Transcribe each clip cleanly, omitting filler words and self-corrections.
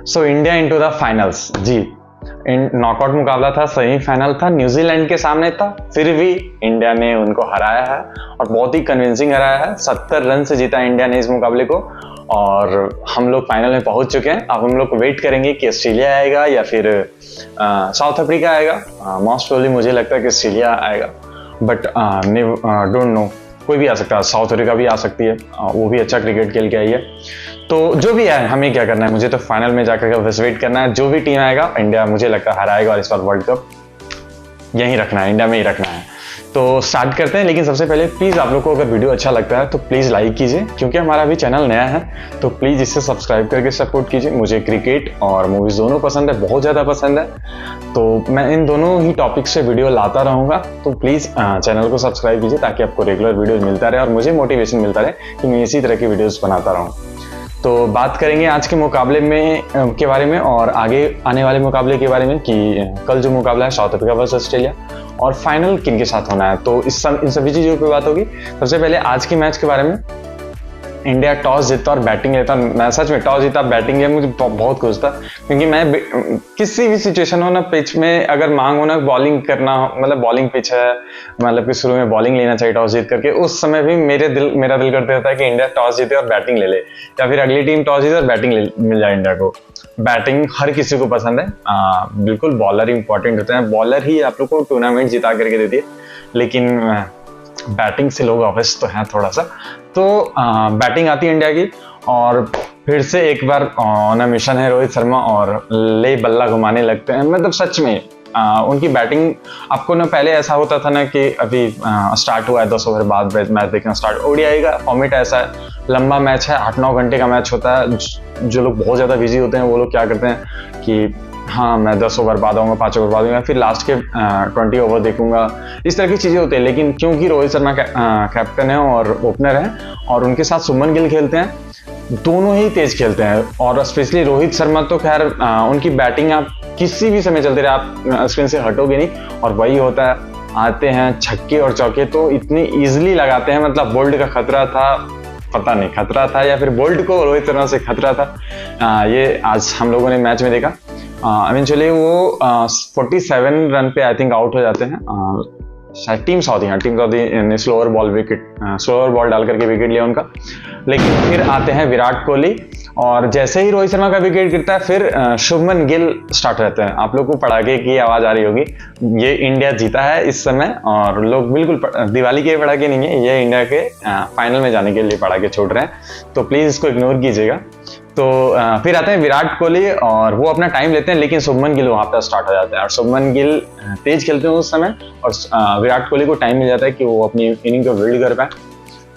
So India into the finals जी। Knockout मुकाबला था, सेमीफाइनल था, न्यूजीलैंड के सामने था, फिर भी इंडिया ने उनको हराया है और बहुत ही कन्विंसिंग हराया है। 70 रन से जीता इंडिया ने इस मुकाबले को और हम लोग फाइनल में पहुंच चुके हैं। अब हम लोग वेट करेंगे कि ऑस्ट्रेलिया आएगा या फिर साउथ अफ्रीका आएगा। मोस्ट प्रोबेबली मुझे लगता है कि ऑस्ट्रेलिया आएगा, बट डोंट नो, कोई भी आ सकता है। साउथ अफ्रीका भी आ सकती है, वो भी अच्छा क्रिकेट खेल के आई है। तो जो भी है, हमें क्या करना है, मुझे तो फाइनल में जाकर बस वेट करना है। जो भी टीम आएगा इंडिया मुझे लगता है हराएगा और इस बार वर्ल्ड कप यहीं रखना है, इंडिया में ही रखना है। तो स्टार्ट करते हैं, लेकिन सबसे पहले प्लीज़ आप लोग को अगर वीडियो अच्छा लगता है तो प्लीज़ लाइक कीजिए, क्योंकि हमारा भी चैनल नया है। तो प्लीज़ इसे सब्सक्राइब करके सपोर्ट कीजिए। मुझे क्रिकेट और मूवीज़ दोनों पसंद है, बहुत ज़्यादा पसंद है। तो मैं इन दोनों ही टॉपिक से वीडियो लाता रहूँगा। तो प्लीज़ चैनल को सब्सक्राइब कीजिए ताकि आपको रेगुलर वीडियोज़ मिलता रहे और मुझे मोटिवेशन मिलता रहे कि मैं इसी तरह की वीडियोज़ बनाता रहूँ। तो बात करेंगे आज के मुकाबले में के बारे में और आगे आने वाले मुकाबले के बारे में कि कल जो मुकाबला है साउथ अफ्रीका वर्सेस ऑस्ट्रेलिया और फाइनल किन के साथ होना है। तो इन सभी चीज़ों पे बात होगी। सबसे पहले आज के मैच के बारे में। इंडिया टॉस जीता और बैटिंग लेता। मैं सच में टॉस जीता बैटिंग लिया, मुझे बहुत खुश था, क्योंकि मैं किसी भी सिचुएशन हो ना, पिच में अगर मांग हो ना बॉलिंग करना, मतलब बॉलिंग पिच है, मतलब कि शुरू में बॉलिंग लेना चाहिए टॉस जीत करके, उस समय भी मेरा दिल करते रहता है कि इंडिया टॉस जीते और बैटिंग ले ले, या फिर अगली टीम टॉस जीते और बैटिंग मिल जाए इंडिया को। बैटिंग हर किसी को पसंद है, बिल्कुल बॉलर इंपॉर्टेंट होते हैं। बॉलर ही आप लोग को टूर्नामेंट जिता करके देती है, लेकिन बैटिंग से लोग ऑब्वियस तो हैं थोड़ा सा। तो बैटिंग आती है इंडिया की और फिर से एक बार ऑन अ मिशन है रोहित शर्मा और ले बल्ला घुमाने लगते हैं। मतलब सच में उनकी बैटिंग, आपको ना पहले ऐसा होता था ना कि अभी स्टार्ट हुआ है 10 ओवर बाद मैच देखना स्टार्ट, ओडीआई का फॉर्मेट ऐसा है, लंबा मैच है, 8-9 घंटे का मैच होता है। जो लोग बहुत ज़्यादा बिजी होते हैं वो लोग क्या करते हैं कि हाँ मैं 10 ओवर बाद आऊँगा, 5 ओवर बाद आऊँगा, फिर लास्ट के 20 ओवर देखूंगा, इस तरह की चीज़ें होती है। लेकिन क्योंकि रोहित शर्मा कैप्टन है और ओपनर है और उनके साथ शुभमन गिल खेलते हैं, दोनों ही तेज खेलते हैं। और स्पेशली रोहित शर्मा तो खैर उनकी बैटिंग आप किसी भी समय चलते रहे, आप स्क्रीन से हटोगे नहीं। और वही होता है, आते हैं छक्के और चौके तो इतनी ईजिली लगाते हैं। मतलब बोल्ड का खतरा था, पता नहीं खतरा था या फिर बोल्ट को रोहित शर्मा से खतरा था, ये आज हम लोगों ने मैच में देखा। इवेंचुअली वो 47 रन पे आई थिंक आउट हो जाते हैं। शायद टीम साउदी ने स्लोअर बॉल डाल करके विकेट लिया उनका। लेकिन फिर आते हैं विराट कोहली और जैसे ही रोहित शर्मा का विकेट गिरता है फिर शुभमन गिल स्टार्ट रहते हैं। आप लोग को पटाखे की आवाज़ आ रही होगी, ये इंडिया जीता है इस समय और लोग बिल्कुल दिवाली के पटाखे नहीं है, ये इंडिया के फाइनल में जाने के लिए पटाखे छोड़ रहे हैं। तो प्लीज़ इसको इग्नोर कीजिएगा। तो फिर आते हैं विराट कोहली और वो अपना टाइम लेते हैं, लेकिन शुभमन गिल वहाँ पर स्टार्ट हो जाते हैं और शुभमन गिल तेज खेलते हैं उस समय और विराट कोहली को टाइम मिल जाता है कि वो अपनी इनिंग को बिल्ड कर पाए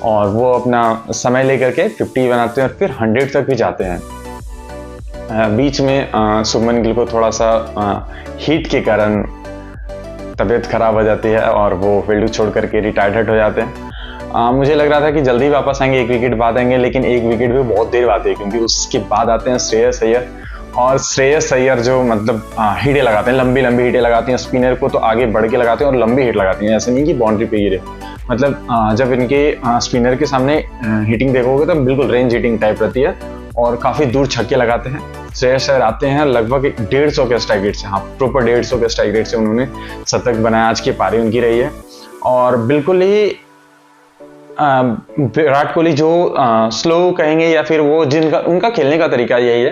और वो अपना समय लेकर के 50 बनाते हैं और फिर 100 तक भी जाते हैं। बीच में शुभमन गिल को थोड़ा सा हीट के कारण तबीयत खराब हो जाती है और वो फील्ड छोड़ करके रिटायर्ड हो जाते हैं। मुझे लग रहा था कि जल्दी वापस आएंगे, 1 विकेट बाद आएंगे, लेकिन 1 विकेट भी बहुत देर बाद है, क्योंकि उसके बाद आते हैं श्रेयस अय्यर। और श्रेयस अय्यर जो मतलब हिटें लगाते हैं, लंबी लंबी हिटें लगाती हैं, स्पिनर को तो आगे बढ़ के लगाते हैं और लंबी हिट लगाती हैं, ऐसे नहीं कि बाउंड्री पे गिरे। मतलब जब इनके स्पिनर के सामने हिटिंग देखोगे तो बिल्कुल रेंज हिटिंग टाइप रहती है और काफ़ी दूर छक्के लगाते हैं। श्रेयस अय्यर आते हैं लगभग 150 के स्ट्राइक रेट से, हाँ प्रॉपर 150 के स्ट्राइक रेट से उन्होंने शतक बनाया। आज की पारी उनकी रही है और बिल्कुल ही विराट कोहली जो स्लो कहेंगे या फिर वो जिनका उनका खेलने का तरीका यही है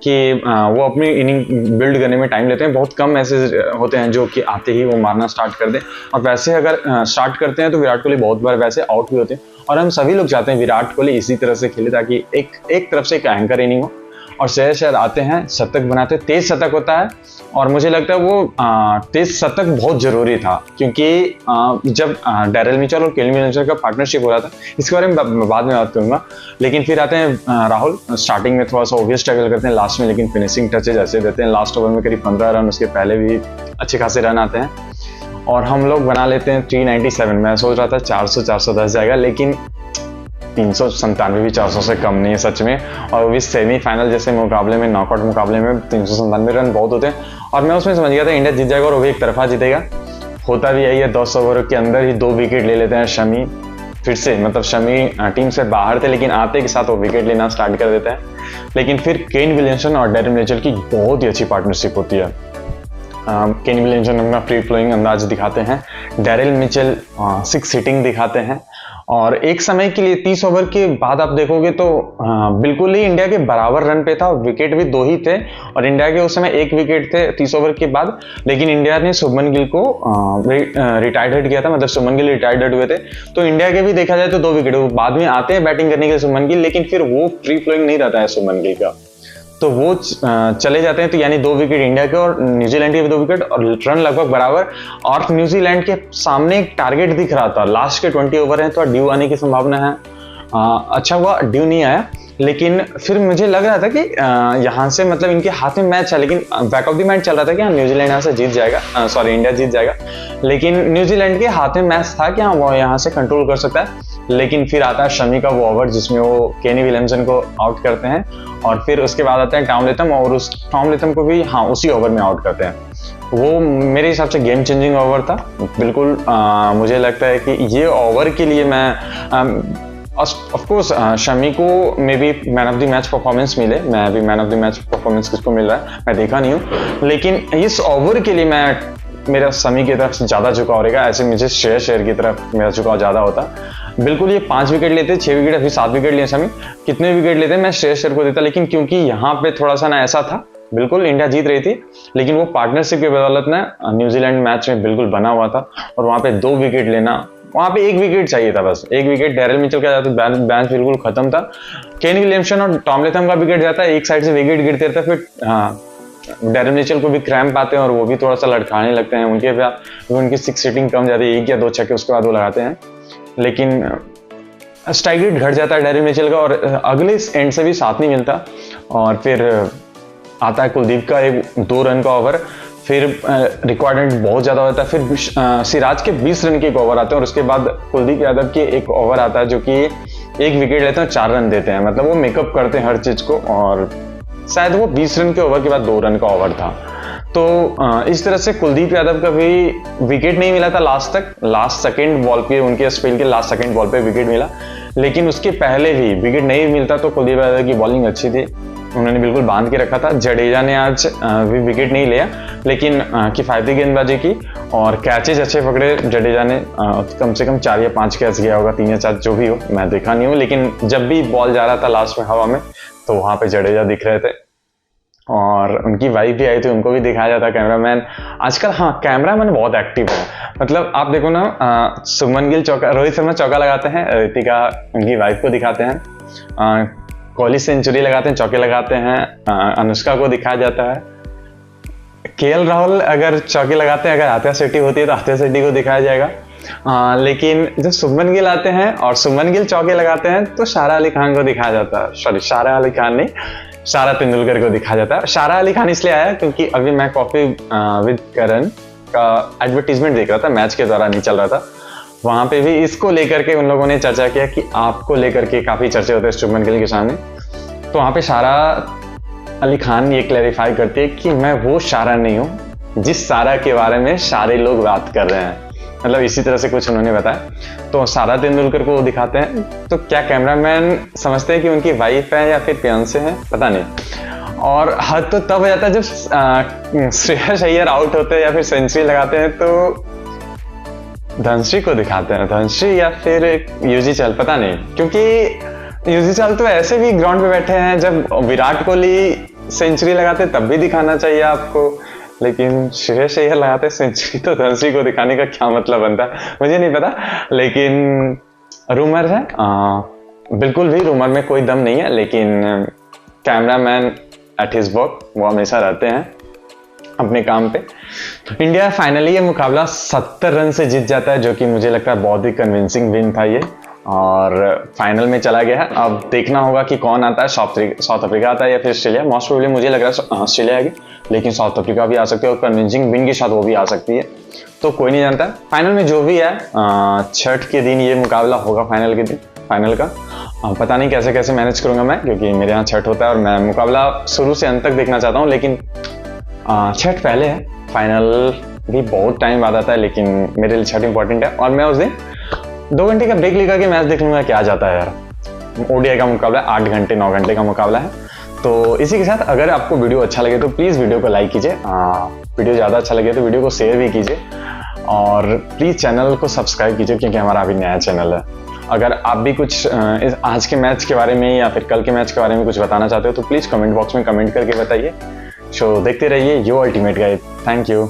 कि वो अपनी इनिंग बिल्ड करने में टाइम लेते हैं। बहुत कम ऐसे होते हैं जो कि आते ही वो मारना स्टार्ट कर दें, और वैसे अगर स्टार्ट करते हैं तो विराट कोहली बहुत बार वैसे आउट भी होते हैं। और हम सभी लोग चाहते हैं विराट कोहली इसी तरह से खेले ताकि एक तरफ से एक एंकर इनिंग हो। और श्रेयस अय्यर आते हैं, शतक बनाते, तेज शतक होता है और मुझे लगता है वो तेज शतक बहुत जरूरी था, क्योंकि जब डैरेल मिचेल और केविन विलियमसन का पार्टनरशिप हो रहा था, इसके बारे में बाद में बात करूंगा। लेकिन फिर आते हैं राहुल, स्टार्टिंग में थोड़ा सा ओबियस स्ट्रगल करते हैं, लास्ट में लेकिन फिनिशिंग टचेज ऐसे देते हैं। लास्ट ओवर में करीब 15 रन, उसके पहले भी अच्छे खासे रन आते हैं और हम लोग बना लेते हैं 397। मैं सोच रहा था 400-410 जाएगा, लेकिन 397 भी 400 से कम नहीं है सच में। और वो भी सेमीफाइनल जैसे मुकाबले में, नॉकआउट मुकाबले में 397 रन बहुत होते हैं। और मैं उसमें समझ गया था इंडिया जीत जाएगा और वो भी एक तरफा जीतेगा। होता भी यही है, 10 ओवर के अंदर ही 2 विकेट ले लेते हैं शमी, फिर से मतलब शमी टीम से बाहर थे, लेकिन आते के साथ वो विकेट लेना स्टार्ट कर देते हैं। लेकिन फिर केन विलियमसन और डैरेल मिचेल की बहुत ही अच्छी पार्टनरशिप होती है। केन विलियमसन अपना फ्री फ्लोइंग अंदाज दिखाते हैं, डैरेल मिचेल 6 हिटिंग दिखाते हैं, और एक समय के लिए 30 ओवर के बाद आप देखोगे तो बिल्कुल ही इंडिया के बराबर रन पे था, विकेट भी 2 ही थे, और इंडिया के उस समय 1 विकेट थे 30 ओवर के बाद। लेकिन इंडिया ने शुभमन गिल को रिटायर्ड किया था, मतलब शुभमन गिल रिटायर्ड हुए थे, तो इंडिया के भी देखा जाए तो 2 विकेट बाद में आते हैं बैटिंग करने के लिए शुभमन गिल, लेकिन फिर वो फ्री फ्लोइंग नहीं रहता है शुभमन गिल का, तो वो चले जाते हैं। तो यानी 2 विकेट इंडिया के और न्यूजीलैंड के भी 2 विकेट, और रन लगभग बराबर। और न्यूजीलैंड के सामने एक टारगेट दिख रहा था, लास्ट के 20 ओवर हैं, तो ड्यू आने की संभावना है। अच्छा हुआ ड्यू नहीं आया, लेकिन फिर मुझे लग रहा था कि यहाँ से मतलब इनके हाथ में मैच है, लेकिन बैक ऑफ द मैच चल रहा था कि हाँ न्यूजीलैंड यहाँ से जीत जाएगा, सॉरी इंडिया जीत जाएगा, लेकिन न्यूजीलैंड के हाथ में मैच था कि हाँ वो यहाँ से कंट्रोल कर सकता है। लेकिन फिर आता है शमी का वो ओवर जिसमें वो केनी विलियमसन को आउट करते हैं, और फिर उसके बाद आते हैं टॉम लेथम, और उस टॉम लेथम को भी हाँ उसी ओवर में आउट करते हैं। वो मेरे हिसाब से गेम चेंजिंग ओवर था बिल्कुल। मुझे लगता है कि ये ओवर के लिए मैं ऑफ कोर्स शमी को may be man of the match performance मिले, मैं भी man of the match performance किसको मिल रहा है मैं देखा नहीं हूँ, लेकिन इस ओवर के लिए मेरा शमी की तरफ से ज़्यादा झुकाव रहेगा। ऐसे मुझे श्रेयस अय्यर की तरफ मेरा झुकाव ज़्यादा होता। बिल्कुल ये 5 विकेट लेते, 6 विकेट अभी 7 विकेट लिए शमी, कितने विकेट लेते मैं श्रेयस अय्यर को देता, लेकिन क्योंकि यहाँ पे थोड़ा सा ना ऐसा था, बिल्कुल इंडिया जीत रही थी, लेकिन वो पार्टनरशिप की बदौलत ना न्यूजीलैंड मैच में बिल्कुल बना हुआ था, और वहाँ पे 2 विकेट लेना, वहाँ पे 1 विकेट चाहिए था, बस 1 विकेट डैरेल मिचेल का जाता, मैच बिल्कुल खत्म था। केन विलियमसन और टॉम लेथम का विकेट जाता है, एक साइड से विकेट गिरते रहते, फिर डैरेल मिचेल को भी क्रैम्प आते हैं और वो भी थोड़ा सा लड़खाने लगते हैं, उनकी 6 हिटिंग कम जाती है, 1 या 2 छक्के उसके बाद वो लगाते हैं, लेकिन स्ट्राइक रेट घट जाता है डैरेल मिचेल का, और अगले एंड से भी साथ नहीं मिलता। और फिर आता है कुलदीप का 2 रन का ओवर, फिर रिक्वायरमेंट बहुत ज़्यादा होता है, फिर सिराज के 20 रन के एक ओवर आते हैं, और उसके बाद कुलदीप यादव के एक ओवर आता है जो कि 1 विकेट लेते हैं, 4 रन देते हैं, मतलब वो मेकअप करते हैं हर चीज़ को, और शायद वो 20 रन के ओवर के बाद 2 रन का ओवर था। तो इस तरह से कुलदीप यादव का भी विकेट नहीं मिला था लास्ट सेकंड बॉल पे, उनके स्पेल के लास्ट सेकंड बॉल पे विकेट मिला, लेकिन उसके पहले भी विकेट नहीं मिलता तो कुलदीप यादव की बॉलिंग अच्छी थी, उन्होंने बिल्कुल बांध के रखा था। जडेजा ने आज भी विकेट नहीं लिया, लेकिन किफायती गेंदबाजी की और कैचेज अच्छे पकड़े जडेजा ने, कम से कम 4 या 5 कैच गया होगा, 3 या 4 जो भी हो, मैं देखा नहीं हूँ, लेकिन जब भी बॉल जा रहा था लास्ट में हवा में तो वहां पे जडेजा दिख रहे थे, और उनकी वाइफ भी आई थी, उनको भी दिखाया जाता। कैमरामैन आजकल हाँ कैमरामैन बहुत एक्टिव है, मतलब आप देखो ना, शुभमन गिल चौका, रोहित शर्मा चौका लगाते हैं, रितिका उनकी वाइफ को दिखाते हैं, कोहली सेंचुरी लगाते हैं, चौके लगाते हैं, अनुष्का को दिखाया जाता है, केएल राहुल अगर चौके लगाते हैं, अगर आतिया शेट्टी होती है तो आतिया शेट्टी को दिखाया जाएगा, लेकिन जब शुभमन गिल आते हैं और शुभमन गिल चौके लगाते हैं तो सारा अली खान को दिखाया जाता है, सॉरी सारा अली खान नहीं, सारा तेंदुलकर को दिखाया जाता है। सारा अली खान इसलिए आया क्योंकि अभी मैं कॉफी विद करण का एडवर्टीजमेंट देख रहा था, मैच के दौरान नहीं चल रहा था, वहां पे भी इसको लेकर के उन लोगों ने चर्चा किया कि आपको लेकर के काफी चर्चे होते हैं शुभमन गिल के सामने, तो वहां पे सारा अली खान ये क्लैरिफाई करती है कि मैं वो सारा नहीं हूँ जिस सारा के बारे में सारे लोग बात कर रहे हैं, मतलब इसी तरह से कुछ उन्होंने बताया। तो सारा तेंदुलकर को दिखाते हैं, तो क्या कैमरामैन समझते हैं कि उनकी वाइफ है या फिर फियांसे है, पता नहीं। और हद तो तब हो जाता है जब श्रेयस अय्यर आउट होते हैं या फिर सेंचुरी लगाते हैं तो धनश्री को दिखाते हैं, धनश्री या फिर युजवेंद्र, पता नहीं, क्योंकि युजवेंद्र तो ऐसे भी ग्राउंड पे बैठे हैं, जब विराट कोहली सेंचुरी लगाते तब भी दिखाना चाहिए आपको, लेकिन श्रेयस अय्यर लगाते सेंचुरी, तो धनश्री को दिखाने का क्या मतलब बनता है मुझे नहीं पता, लेकिन रूमर है, बिल्कुल भी रूमर में कोई दम नहीं है, लेकिन कैमरामैन एट हिज वर्क, वो हमेशा रहते हैं अपने काम पे। इंडिया फाइनली ये मुकाबला 70 रन से जीत जाता है, जो कि मुझे लगता है बहुत ही कन्विंसिंग विन था ये, और फाइनल में चला गया है। अब देखना होगा कि कौन आता है, साउथ अफ्रीका आता है या फिर ऑस्ट्रेलिया, मोस्ट प्रोबेबली मुझे लग रहा है ऑस्ट्रेलिया आएगी, लेकिन साउथ अफ्रीका भी आ सकती है और कन्विंसिंग विन के साथ वो भी आ सकती है, तो कोई नहीं जानता। फाइनल में जो भी है, छठ के दिन ये मुकाबला होगा, फाइनल का पता नहीं कैसे कैसे मैनेज करूंगा मैं, क्योंकि मेरे यहाँ छठ होता है और मैं मुकाबला शुरू से अंत तक देखना चाहता हूँ, लेकिन छठ पहले है, फाइनल भी बहुत टाइम बाद आता है, लेकिन मेरे लिए छठ इंपॉर्टेंट है, और मैं उस दिन 2 घंटे का ब्रेक लेकर के मैच देख लूंगा, क्या जाता है यार। ओडीआई का मुकाबला है, 8 घंटे 9 घंटे का मुकाबला है। तो इसी के साथ अगर आपको वीडियो अच्छा लगे तो प्लीज़ वीडियो को लाइक कीजिए, वीडियो ज़्यादा अच्छा लगे तो वीडियो को शेयर भी कीजिए, और प्लीज़ चैनल को सब्सक्राइब कीजिए क्योंकि हमारा अभी नया चैनल है। अगर आप भी कुछ इस आज के मैच के बारे में या फिर कल के मैच के बारे में कुछ बताना चाहते हो तो प्लीज़ कमेंट बॉक्स में कमेंट करके बताइए। सो देखते रहिए यो अल्टीमेट गाइड। Thank you.